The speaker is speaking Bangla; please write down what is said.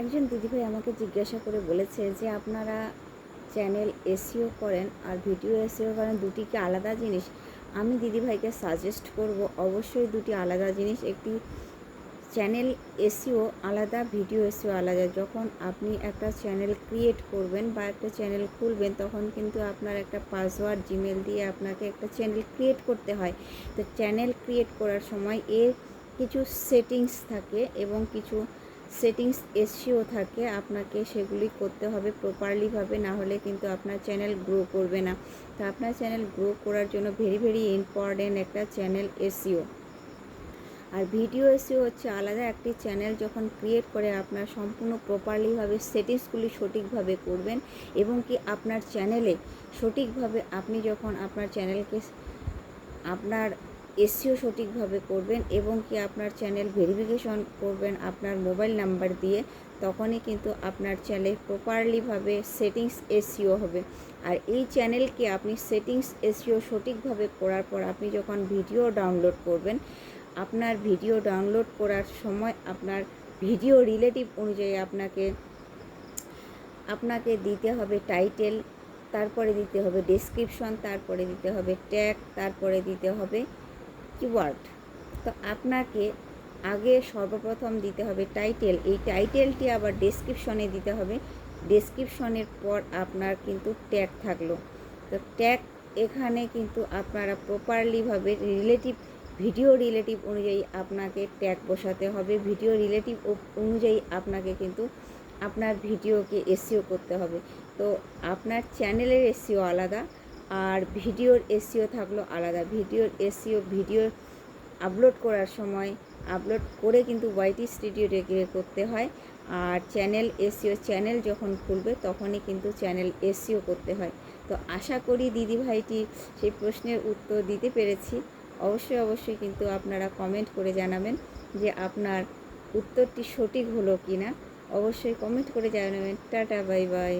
একজন দিদিভাই আমাকে জিজ্ঞাসা করে বলেছে যে আপনারা চ্যানেল এসইও করেন আর ভিডিও এসইও করেন, দুটি কি আলাদা জিনিস? আমি দিদিভাইকে সাজেস্ট করব অবশ্যই দুটি আলাদা জিনিস। একটি চ্যানেল এসইও আলাদা, ভিডিও এসইও আলাদা। যখন আপনি একটা চ্যানেল ক্রিয়েট করবেন বা একটা চ্যানেল খুলবেন, তখন কিন্তু আপনার একটা পাসওয়ার্ড জিমেল দিয়ে আপনাকে একটা চ্যানেল ক্রিয়েট করতে হয়। তো চ্যানেল ক্রিয়েট করার সময় এর কিছু সেটিংস থাকে এবং কিছু সেটিংস এসইও থাকে, আপনাকে সেগুলি করতে হবে প্রপারলিভাবে, না হলে কিন্তু আপনার চ্যানেল গ্রো করবে না। তো আপনার চ্যানেল গ্রো করার জন্য ভেরি ভেরি ইম্পর্ট্যান্ট একটা চ্যানেল এসইও। আর ভিডিও এসইও হচ্ছে আলাদা একটি চ্যানেল। যখন ক্রিয়েট করে আপনার সম্পূর্ণ প্রপারলিভাবে সেটিংসগুলি সঠিকভাবে করবেন এবং কি আপনার চ্যানেলে সঠিকভাবে আপনি যখন আপনার চ্যানেলকে আপনার এসইও সঠিকভাবে করবেন এবং কি আপনার চ্যানেল ভেরিফিকেশন করবেন আপনার মোবাইল নাম্বার দিয়ে, তখনই কিন্তু আপনার চ্যানেল প্রপারলিভাবে সেটিংস এসইও হবে। আর এই চ্যানেলকে আপনি সেটিংস এসইও সঠিকভাবে করার পর আপনি যখন ভিডিও ডাউনলোড করবেন, আপনার ভিডিও ডাউনলোড করার সময় আপনার ভিডিও রিলেটিভ অনুযায়ী আপনাকে দিতে হবে টাইটেল, তারপরে দিতে হবে ডেসক্রিপশন, তারপরে দিতে হবে ট্যাগ, তারপরে দিতে হবে কিওয়ার্ড। তো আপনাকে আগে সর্বপ্রথম দিতে হবে টাইটেল, এই টাইটেলটি আবার ডেসক্রিপশনে দিতে হবে, ডেসক্রিপশনের পর আপনার কিন্তু ট্যাগ থাকলো। তো ট্যাগ এখানে কিন্তু আপনারা প্রপারলিভাবে ভিডিও রিলেটিভ অনুযায়ী আপনাকে ট্যাগ বসাতে হবে। ভিডিও রিলেটিভ অনুযায়ী আপনাকে কিন্তু আপনার ভিডিওকে এসইও করতে হবে। তো আপনার চ্যানেলের এসইও আলাদা আর ভিডিওর এসইও থাকলো আলাদা। ভিডিওর এসইও ভিডিও আপলোড করার সময় আপলোড করে কিন্তু ওয়াইটি স্টুডিওতে করতে হয়, আর চ্যানেল এসইও চ্যানেল যখন খুলবে তখনই কিন্তু চ্যানেল এসইও করতে হয়। তো আশা করি দিদিভাইটি সেই প্রশ্নের উত্তর দিতে পেরেছি। অবশ্যই কিন্তু আপনারা কমেন্ট করে জানাবেন যে আপনার উত্তরটি সঠিক হলো কি না। অবশ্যই কমেন্ট করে জানাবেন। Tata, bye bye.